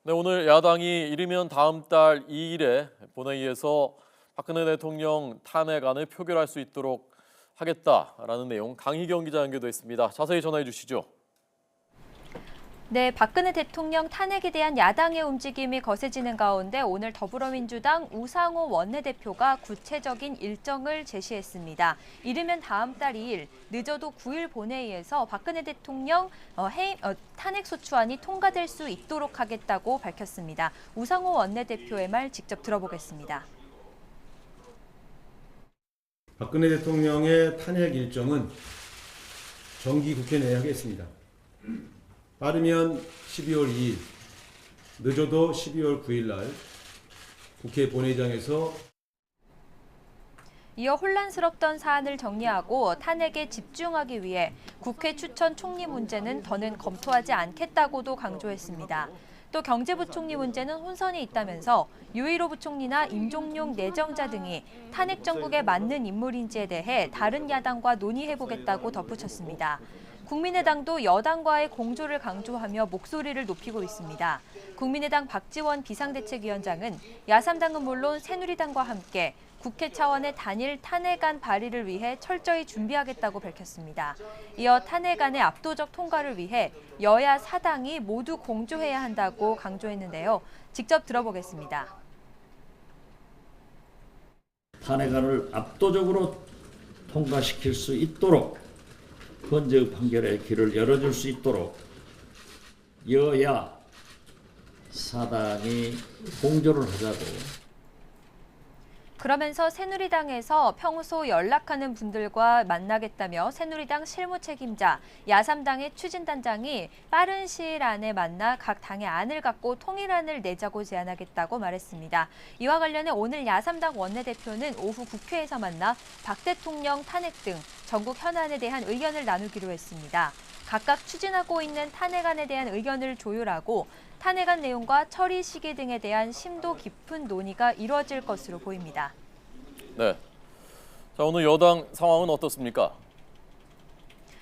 네, 오늘 야당이 이르면 다음 달 2일에 본회의에서 박근혜 대통령 탄핵안을 표결할 수 있도록 하겠다라는 내용 강희경 기자 연결됐습니다. 자세히 전해 주시죠. 네, 박근혜 대통령 탄핵에 대한 야당의 움직임이 거세지는 가운데 오늘 더불어민주당 우상호 원내대표가 구체적인 일정을 제시했습니다. 이르면 다음 달 2일, 늦어도 9일 본회의에서 박근혜 대통령 탄핵소추안이 통과될 수 있도록 하겠다고 밝혔습니다. 우상호 원내대표의 말 직접 들어보겠습니다. 박근혜 대통령의 탄핵 일정은 정기국회 내에 하겠습니다. 빠르면 12월 2일, 늦어도 12월 9일 날 국회 본회의장에서 이어 혼란스럽던 사안을 정리하고 탄핵에 집중하기 위해 국회 추천 총리 문제는 더는 검토하지 않겠다고도 강조했습니다. 또 경제부총리 문제는 혼선이 있다면서 유일호 부총리나 임종용 내정자 등이 탄핵 정국에 맞는 인물인지에 대해 다른 야당과 논의해보겠다고 덧붙였습니다. 국민의당도 여당과의 공조를 강조하며 목소리를 높이고 있습니다. 국민의당 박지원 비상대책위원장은 야3당은 물론 새누리당과 함께 국회 차원의 단일 탄핵안 발의를 위해 철저히 준비하겠다고 밝혔습니다. 이어 탄핵안의 압도적 통과를 위해 여야 4당이 모두 공조해야 한다고 강조했는데요. 직접 들어보겠습니다. 탄핵안을 압도적으로 통과시킬 수 있도록 헌재 판결의 길을 열어줄 수 있도록 여야 4당이 공조를 하자고. 그러면서 새누리당에서 평소 연락하는 분들과 만나겠다며 새누리당 실무 책임자, 야3당의 추진단장이 빠른 시일 안에 만나 각 당의 안을 갖고 통일안을 내자고 제안하겠다고 말했습니다. 이와 관련해 오늘 야3당 원내대표는 오후 국회에서 만나 박 대통령 탄핵 등 전국 현안에 대한 의견을 나누기로 했습니다. 각각 추진하고 있는 탄핵안에 대한 의견을 조율하고 탄핵안 내용과 처리 시기 등에 대한 심도 깊은 논의가 이루어질 것으로 보입니다. 네. 자, 오늘 여당 상황은 어떻습니까?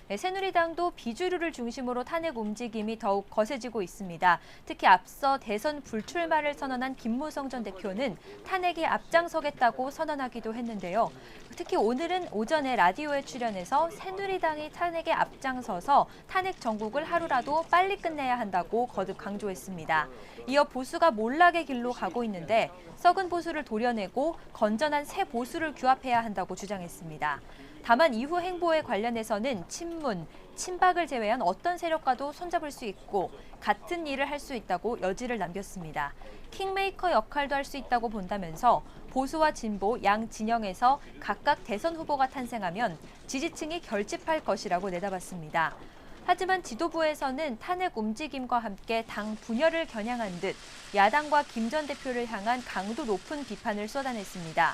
네, 새누리당도 비주류를 중심으로 탄핵 움직임이 더욱 거세지고 있습니다. 특히 앞서 대선 불출마를 선언한 김무성 전 대표는 탄핵에 앞장서겠다고 선언하기도 했는데요. 특히 오늘은 오전에 라디오에 출연해서 새누리당이 탄핵에 앞장서서 탄핵 정국을 하루라도 빨리 끝내야 한다고 거듭 강조했습니다. 이어 보수가 몰락의 길로 가고 있는데 썩은 보수를 도려내고 건전한 새 보수를 규합해야 한다고 주장했습니다. 다만 이후 행보에 관련해서는 친문, 친박을 제외한 어떤 세력과도 손잡을 수 있고 같은 일을 할 수 있다고 여지를 남겼습니다. 킹메이커 역할도 할 수 있다고 본다면서 보수와 진보 양 진영에서 각각 대선 후보가 탄생하면 지지층이 결집할 것이라고 내다봤습니다. 하지만 지도부에서는 탄핵 움직임과 함께 당 분열을 겨냥한 듯 야당과 김 전 대표를 향한 강도 높은 비판을 쏟아냈습니다.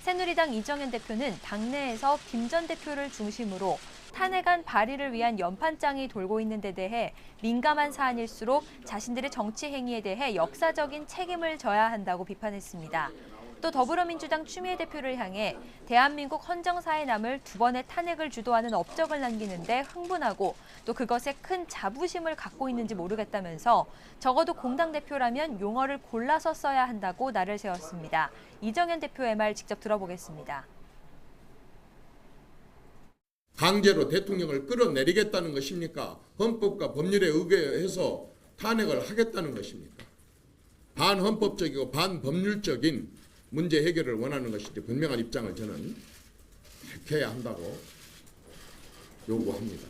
새누리당 이정현 대표는 당내에서 김 전 대표를 중심으로 탄핵안 발의를 위한 연판장이 돌고 있는 데 대해 민감한 사안일수록 자신들의 정치 행위에 대해 역사적인 책임을 져야 한다고 비판했습니다. 또 더불어민주당 추미애 대표를 향해 대한민국 헌정사에 남을 두 번의 탄핵을 주도하는 업적을 남기는데 흥분하고 또 그것에 큰 자부심을 갖고 있는지 모르겠다면서 적어도 공당 대표라면 용어를 골라서 써야 한다고 날을 세웠습니다. 이정현 대표의 말 직접 들어보겠습니다. 강제로 대통령을 끌어내리겠다는 것입니까? 헌법과 법률에 의거해서 탄핵을 하겠다는 것입니까? 반헌법적이고 반법률적인 문제 해결을 원하는 것인지 분명한 입장을 저는 밝혀야 한다고 요구합니다.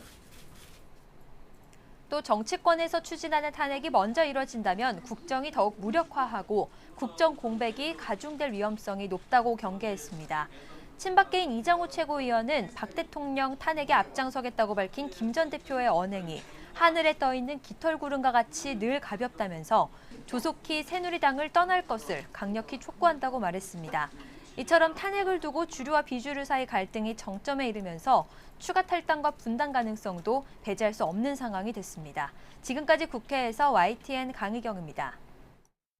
또 정치권에서 추진하는 탄핵이 먼저 이뤄진다면 국정이 더욱 무력화하고 국정 공백이 가중될 위험성이 높다고 경계했습니다. 친박계인 이장우 최고위원은 박 대통령 탄핵에 앞장서겠다고 밝힌 김 전 대표의 언행이 하늘에 떠있는 깃털구름과 같이 늘 가볍다면서 조속히 새누리당을 떠날 것을 강력히 촉구한다고 말했습니다. 이처럼 탄핵을 두고 주류와 비주류 사이 갈등이 정점에 이르면서 추가 탈당과 분당 가능성도 배제할 수 없는 상황이 됐습니다. 지금까지 국회에서 YTN 강희경입니다.